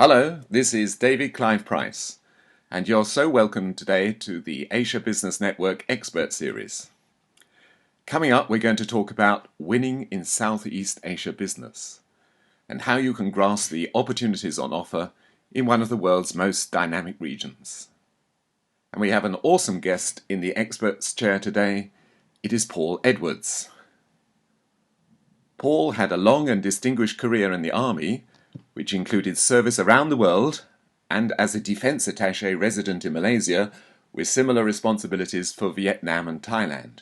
Hello, this is David Clive Price, and you're so welcome today to the Asia Business Network Expert Series. Coming up, we're going to talk about winning in Southeast Asia business and how you can grasp the opportunities on offer in one of the world's most dynamic regions. And we have an awesome guest in the experts chair today. It is Paul Edwards. Paul had a long and distinguished career in the Army, which included service around the world and as a defense attaché resident in Malaysia with similar responsibilities for Vietnam and Thailand.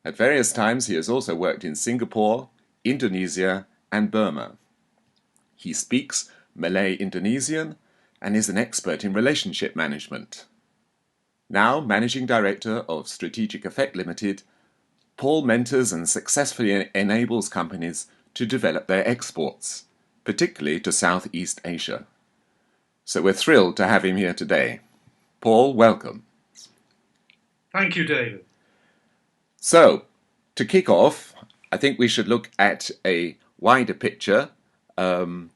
At various times he has also worked in Singapore, Indonesia and Burma. He speaks Malay Indonesian and is an expert in relationship management. Now Managing Director of Strategic Effect Limited, Paul mentors and successfully enables companies to develop their exports, particularly to Southeast Asia. So we're thrilled to have him here today. Paul, welcome. Thank you, David. So, to kick off, I think we should look at a wider picture. What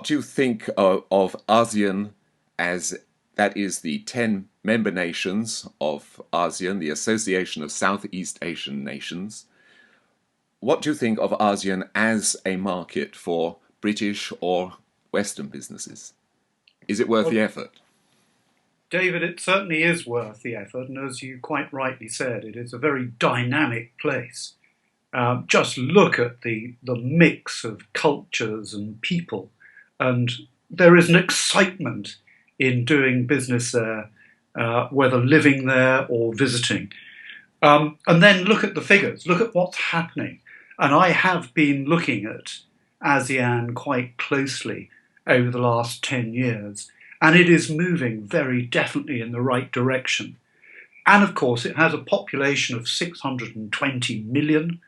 do you think of ASEAN as, that is the 10 member nations of ASEAN, the Association of Southeast Asian Nations? What do you think of ASEAN as a market for British or Western businesses? Is it worth the effort? David, it certainly is worth the effort, and as you quite rightly said, it is a very dynamic place. Just look at the mix of cultures and people, and there is an excitement in doing business there, whether living there or visiting. And then look at the figures, look at what's happening. And I have been looking at ASEAN quite closely over the last 10 years, and it is moving very definitely in the right direction. And of course, it has a population of 620 million,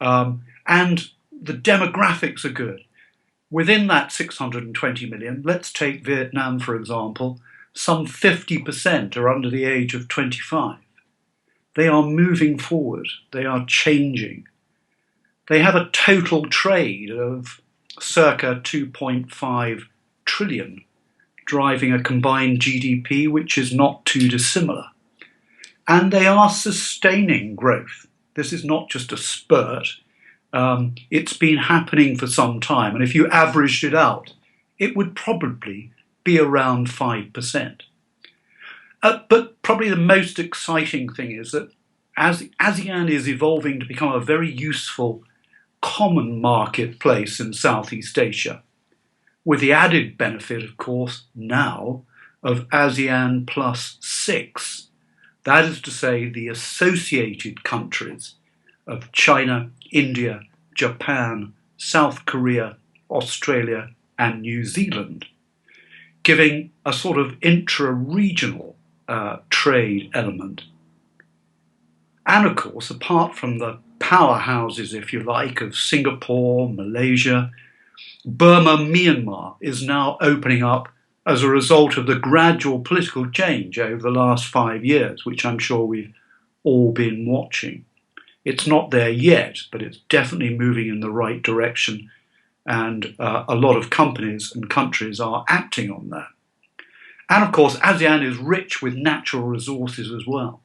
and the demographics are good. Within that 620 million, let's take Vietnam, for example, some 50% are under the age of 25. They are moving forward, they are changing. They have a total trade of circa 2.5 trillion, driving a combined GDP which is not too dissimilar. And they are sustaining growth. This is not just a spurt. It's been happening for some time. And if you averaged it out, it would probably be around 5%. But probably the most exciting thing is that as ASEAN is evolving to become a very useful common marketplace in Southeast Asia, with the added benefit, of course, now of ASEAN plus 6. That is to say, the associated countries of China, India, Japan, South Korea, Australia, and New Zealand, giving a sort of intra-regional trade element. And of course, apart from the powerhouses, if you like, of Singapore, Malaysia, Burma, Myanmar is now opening up as a result of the gradual political change over the last 5 years, which I'm sure we've all been watching. It's not there yet, but it's definitely moving in the right direction, and a lot of companies and countries are acting on that. And of course, ASEAN is rich with natural resources as well.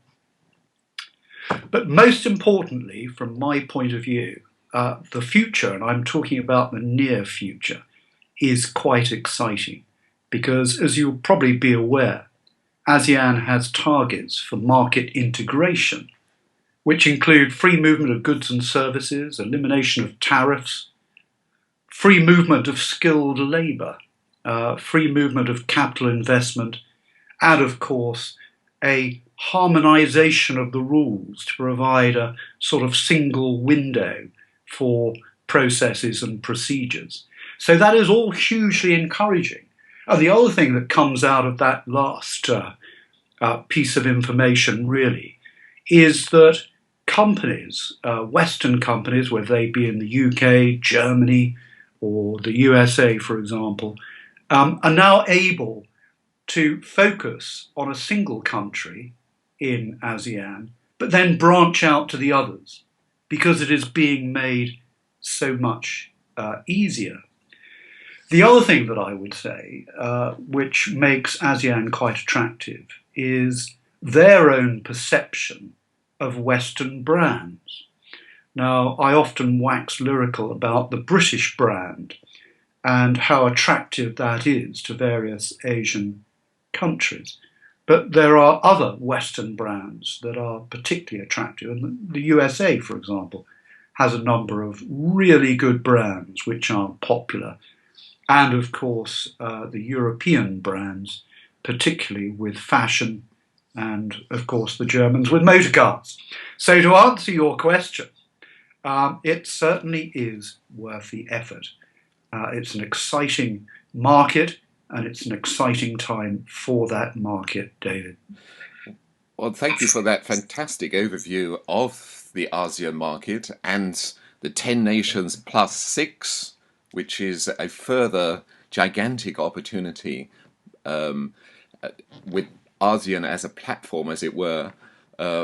But most importantly, from my point of view, the future, and I'm talking about the near future, is quite exciting because, as you'll probably be aware, ASEAN has targets for market integration, which include free movement of goods and services, elimination of tariffs, free movement of skilled labour, free movement of capital investment, and of course, a harmonisation of the rules to provide a sort of single window for processes and procedures. So that is all hugely encouraging. And the other thing that comes out of that last piece of information really is that companies, Western companies, whether they be in the UK, Germany, or the USA, for example, are now able to focus on a single country in ASEAN, but then branch out to the others because it is being made so much easier. The other thing that I would say, which makes ASEAN quite attractive, is their own perception of Western brands. Now, I often wax lyrical about the British brand and how attractive that is to various Asian countries. But there are other Western brands that are particularly attractive. And the USA, for example, has a number of really good brands which are popular. And of course, the European brands, particularly with fashion, and of course, the Germans with motor cars. So, to answer your question, it certainly is worth the effort. It's an exciting market, and it's an exciting time for that market, David. Well, thank you for that fantastic overview of the ASEAN market and the 10 nations plus 6, which is a further gigantic opportunity with ASEAN as a platform, as it were,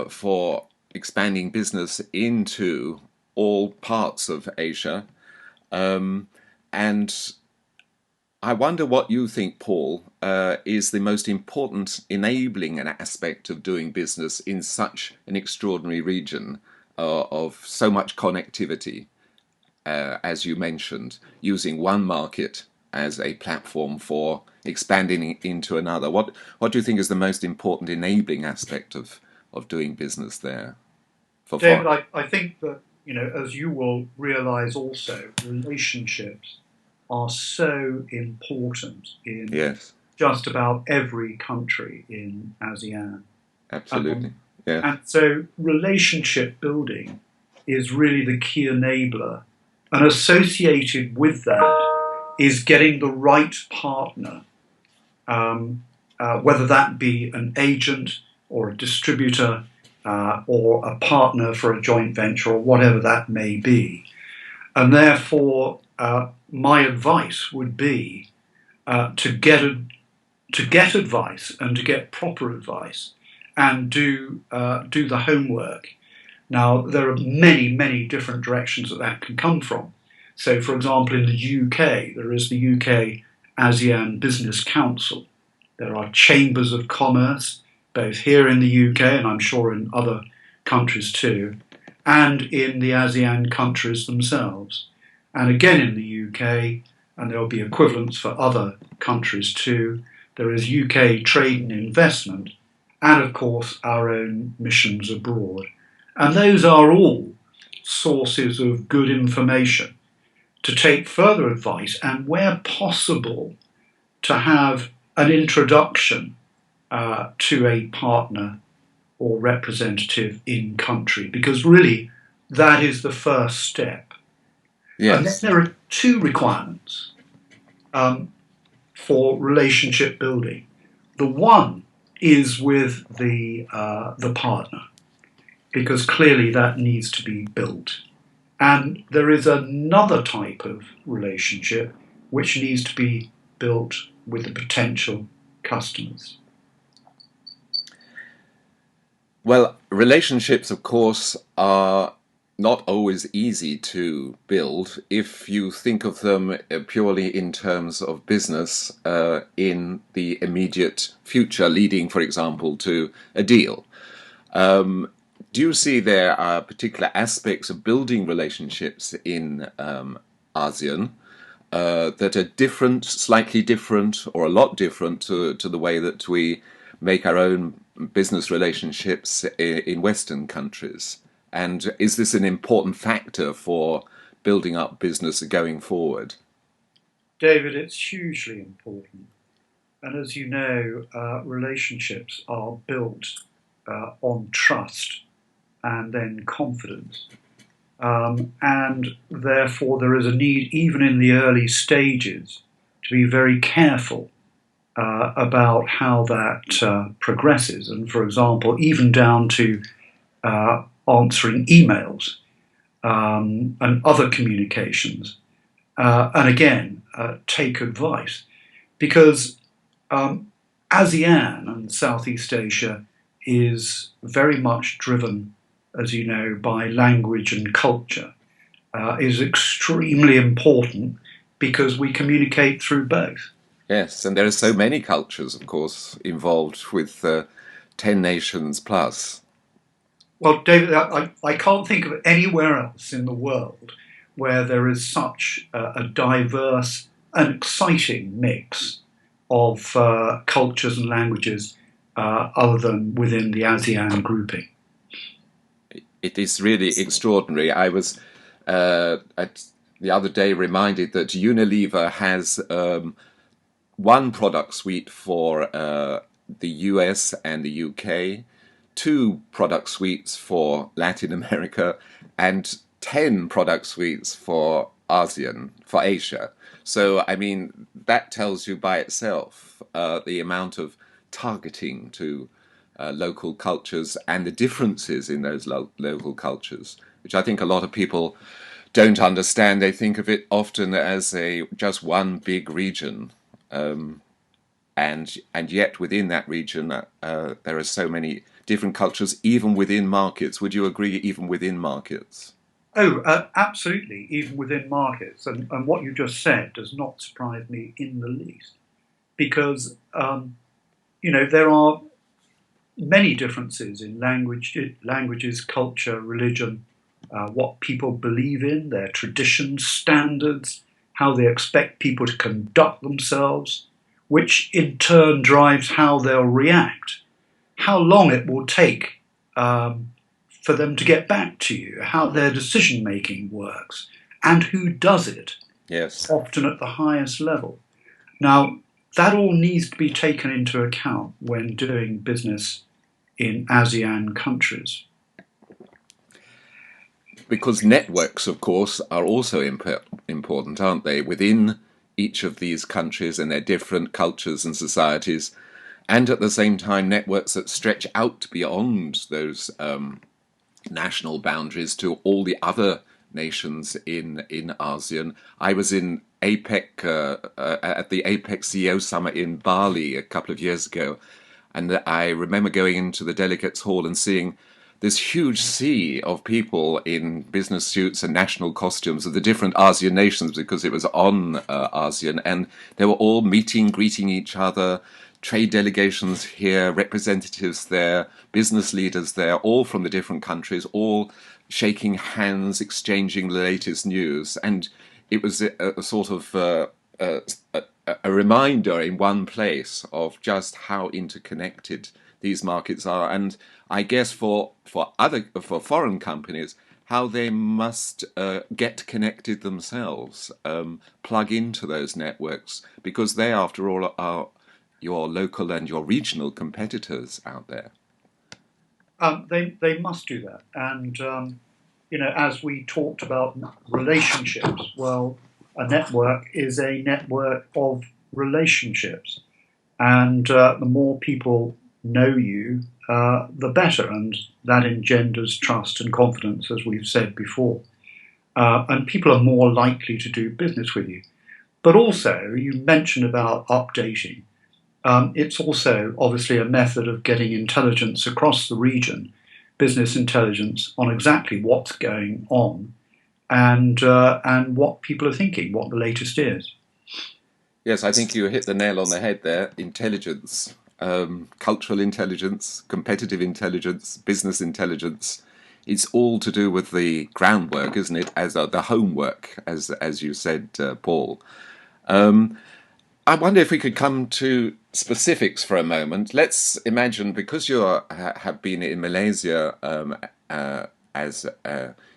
for expanding business into all parts of Asia. And I wonder what you think, Paul, is the most important enabling aspect of doing business in such an extraordinary region of so much connectivity, as you mentioned, using one market as a platform for expanding into another. What do you think is the most important enabling aspect of doing business there? David, I think that, as you will realize also, relationships are so important in Yes, just about every country in ASEAN. absolutely. Yeah. And so relationship building is really the key enabler. And associated with that is getting the right partner, whether that be an agent or a distributor or a partner for a joint venture or whatever that may be. And therefore, my advice would be to get advice and to get proper advice and do the homework. Now, there are many, many different directions that can come from. So, for example, in the UK, there is the UK ASEAN Business Council. There are chambers of commerce, both here in the UK and I'm sure in other countries too, and in the ASEAN countries themselves. And again in the UK, and there will be equivalents for other countries too, there is UK Trade and Investment, and of course our own missions abroad. And those are all sources of good information to take further advice and, where possible, to have an introduction to a partner or representative in country, because really that is the first step. Yes. And then there are two requirements for relationship building. The one is with the partner, because clearly that needs to be built. And there is another type of relationship which needs to be built with the potential customers. Well, relationships, of course, are not always easy to build if you think of them purely in terms of business in the immediate future, leading, for example, to a deal. Do you see there are particular aspects of building relationships in ASEAN that are different, slightly different, or a lot different to the way that we make our own business relationships in Western countries? And is this an important factor for building up business going forward? David, it's hugely important. And as you know, relationships are built on trust and then confidence. And therefore, there is a need, even in the early stages, to be very careful about how that progresses. And for example, even down to answering emails and other communications. And again, take advice. Because ASEAN and Southeast Asia is very much driven, as you know, by language and culture, is extremely important because we communicate through both. Yes, and there are so many cultures, of course, involved with 10 nations plus. Well, David, I can't think of anywhere else in the world where there is such a diverse and exciting mix of cultures and languages other than within the ASEAN grouping. It is really extraordinary. I was the other day reminded that Unilever has one product suite for the US and the UK, two product suites for Latin America, and 10 product suites for ASEAN, for Asia. So, I mean, that tells you by itself the amount of targeting to local cultures and the differences in those local cultures, which I think a lot of people don't understand. They think of it often as a just one big region, and yet within that region there are so many different cultures, even within markets. Would you agree? Even within markets? Oh, absolutely, even within markets. And what you just said does not surprise me in the least, because there are many differences in languages, culture, religion, what people believe in, their traditions, standards, how they expect people to conduct themselves, which in turn drives how they'll react, how long it will take for them to get back to you, how their decision making works, and who does it, Yes. often at the highest level. Now, that all needs to be taken into account when doing business in ASEAN countries. Because networks, of course, are also important, aren't they? Within each of these countries and their different cultures and societies, and at the same time, networks that stretch out beyond those national boundaries to all the other nations in ASEAN. I was in APEC at the APEC CEO summit in Bali a couple of years ago, and I remember going into the delegates hall and seeing this huge sea of people in business suits and national costumes of the different ASEAN nations, because it was on ASEAN, and they were all meeting, greeting each other, trade delegations here, representatives there, business leaders there, all from the different countries, all shaking hands, exchanging the latest news. And it was a sort of a reminder in one place of just how interconnected these markets are. And I guess for foreign companies, how they must get connected themselves, plug into those networks, because they, after all, are your local and your regional competitors out there. They must do that, and as we talked about relationships, well, a network is a network of relationships, and the more people know you, the better, and that engenders trust and confidence, as we've said before, and people are more likely to do business with you. But also, you mentioned about updating. It's also obviously a method of getting intelligence across the region, business intelligence on exactly what's going on and what people are thinking, what the latest is. Yes, I think you hit the nail on the head there. Intelligence, cultural intelligence, competitive intelligence, business intelligence. It's all to do with the groundwork, isn't it? As the homework, as you said, Paul. Um, I wonder if we could come to specifics for a moment. Let's imagine, because have been in Malaysia as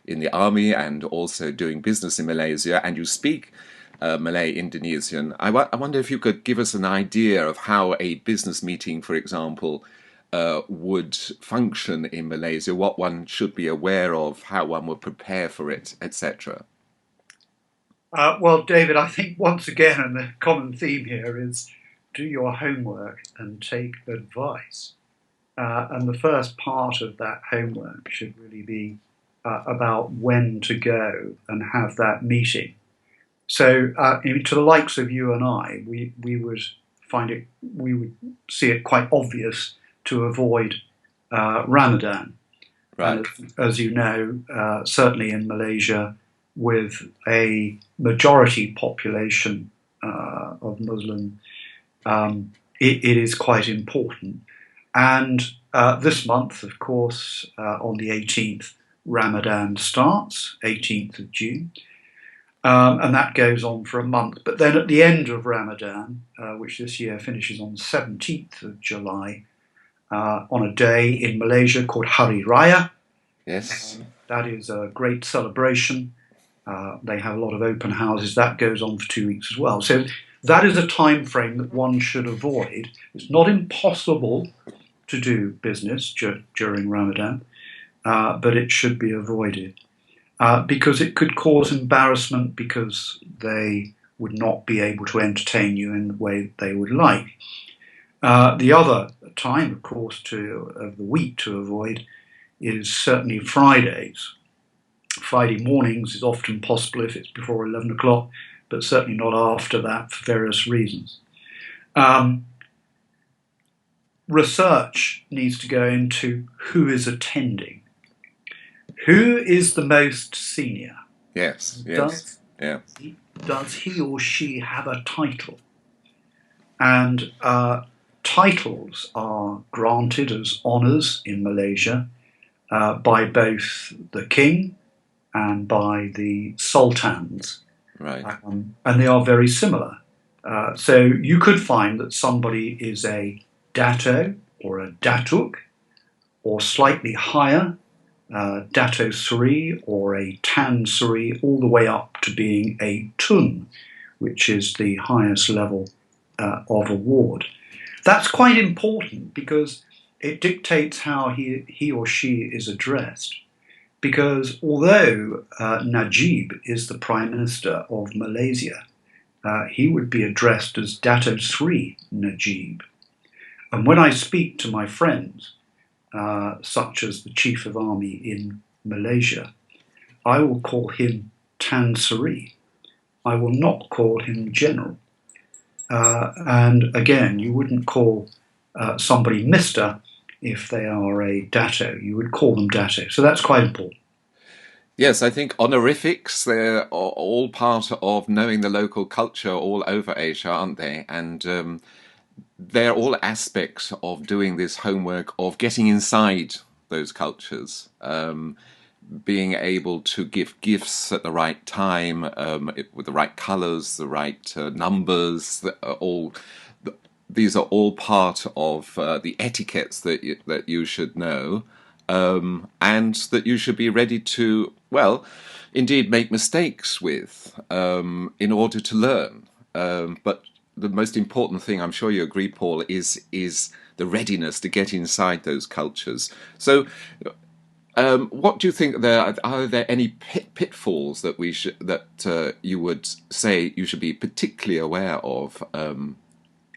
in the army and also doing business in Malaysia, and you speak Malay Indonesian. I wonder if you could give us an idea of how a business meeting, for example, would function in Malaysia, what one should be aware of, how one would prepare for it, etc. Well, David, I think once again, and the common theme here is do your homework and take advice. And the first part of that homework should really be about when to go and have that meeting. So, to the likes of you and I, we would we would see it quite obvious to avoid Ramadan. Right. And as you know, certainly in Malaysia, with a majority population of Muslim, it is quite important. And this month, of course, on the 18th, Ramadan starts, 18th of June. And that goes on for a month. But then at the end of Ramadan, which this year finishes on the 17th of July, on a day in Malaysia called Hari Raya. Yes. That is a great celebration. They have a lot of open houses. That goes on for 2 weeks as well. So that is a time frame that one should avoid. It's not impossible to do business during Ramadan, but it should be avoided because it could cause embarrassment because they would not be able to entertain you in the way they would like. The other time, of course, of the week to avoid is certainly Fridays. Friday mornings is often possible if it's before 11 o'clock, but certainly not after that for various reasons. Research needs to go into who is attending. Who is the most senior? Yes. Does he or she have a title? And titles are granted as honours in Malaysia by both the king and by the sultans. Right. And they are very similar. So you could find that somebody is a dato or a datuk, or slightly higher, dato sri or a tan sri, all the way up to being a tun, which is the highest level of award. That's quite important because it dictates how he or she is addressed. Because although Najib is the Prime Minister of Malaysia, he would be addressed as Dato Sri Najib. And when I speak to my friends, such as the Chief of Army in Malaysia, I will call him Tan Sri. I will not call him General. And again, you wouldn't call somebody Mr. if they are a dato. You would call them dato. So that's quite important. Yes, I think honorifics, they're all part of knowing the local culture all over Asia, aren't they? And they're all aspects of doing this homework, of getting inside those cultures, being able to give gifts at the right time, with the right colours, the right numbers, these are all part of the etiquettes that you should know, and that you should be ready to, well, indeed make mistakes with, in order to learn. But the most important thing, I'm sure you agree, Paul, is the readiness to get inside those cultures. So, what do you think are there any pitfalls that you would say you should be particularly aware of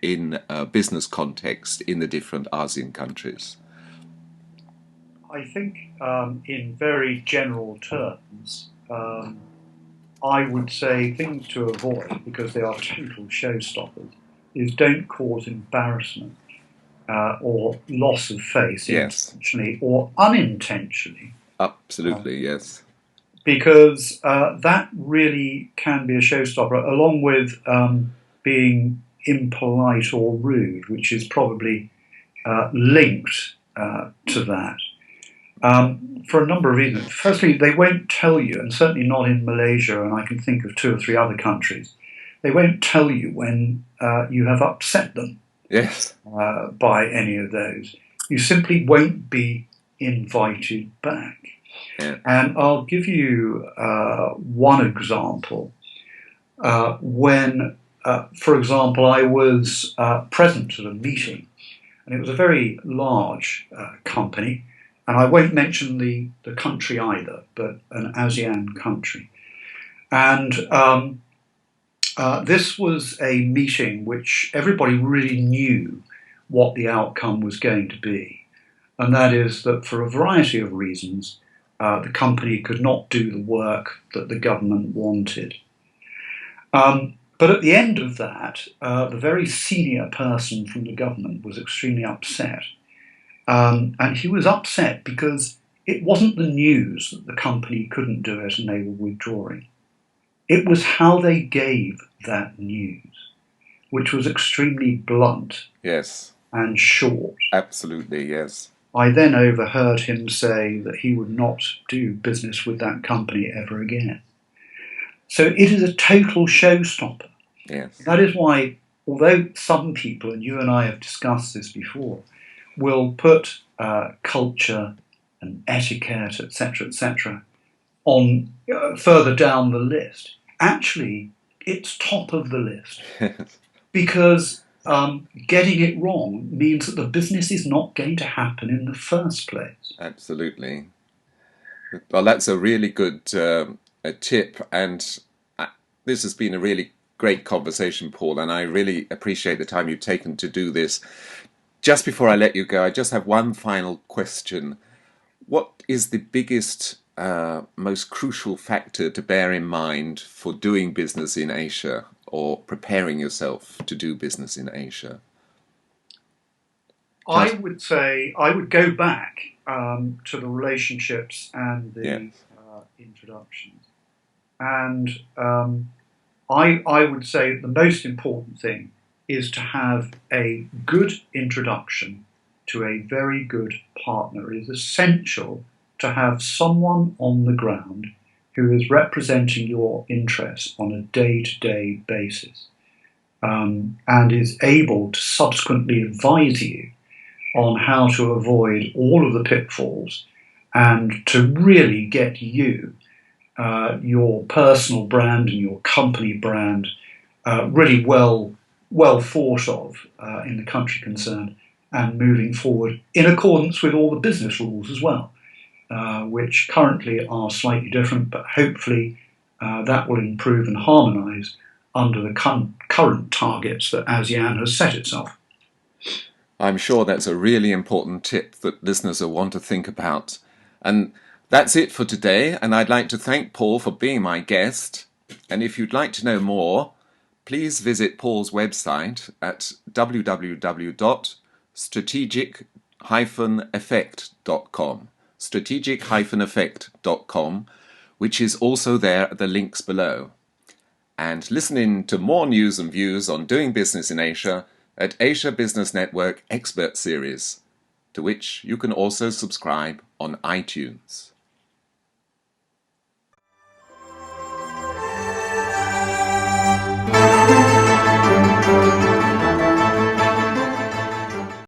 in a business context in the different ASEAN countries? I think, in very general terms, I would say things to avoid, because they are total showstoppers, is don't cause embarrassment or loss of face Yes, intentionally or unintentionally, absolutely, yes. because that really can be a showstopper, along with being impolite or rude, which is probably linked to that. For a number of reasons. Firstly, they won't tell you, and certainly not in Malaysia, and I can think of 2 or 3 other countries, they won't tell you when you have upset them Yes. by any of those. You simply won't be invited back. Yeah. And I'll give you one example. When, for example, I was present at a meeting, and it was a very large company, and I won't mention the country either, but an ASEAN country. And this was a meeting which everybody really knew what the outcome was going to be. And that is that for a variety of reasons, the company could not do the work that the government wanted. But at the end of that, the very senior person from the government was extremely upset. And he was upset because it wasn't the news that the company couldn't do it and they were withdrawing. It was how they gave that news, which was extremely blunt Yes. and short. Absolutely. Yes. I then overheard him say that he would not do business with that company ever again. So it is a total showstopper. Yes. That is why, although some people, and you and I have discussed this before, will put culture and etiquette, etc., on further down the list, actually, it's top of the list because getting it wrong means that the business is not going to happen in the first place. Absolutely. Well, that's a really good a tip, and this has been a really great conversation, Paul, and I really appreciate the time you've taken to do this. Just before I let you go, I just have one final question. What is the biggest, most crucial factor to bear in mind for doing business in Asia or preparing yourself to do business in Asia? I Just, would say I would go back to the relationships and yeah, the introductions. And I would say the most important thing is to have a good introduction to a very good partner. It is essential to have someone on the ground who is representing your interests on a day to day basis and is able to subsequently advise you on how to avoid all of the pitfalls and to really get you your personal brand and your company brand really well thought of in the country concerned and moving forward in accordance with all the business rules as well, which currently are slightly different, but hopefully that will improve and harmonise under the current targets that ASEAN has set itself. I'm sure that's a really important tip that listeners will want to think about. And that's it for today. And I'd like to thank Paul for being my guest. And if you'd like to know more, please visit Paul's website at www.strategic-effect.com. Strategic-effect.com, which is also there at the links below. And listen in to more news and views on doing business in Asia at Asia Business Network Expert Series, to which you can also subscribe on iTunes.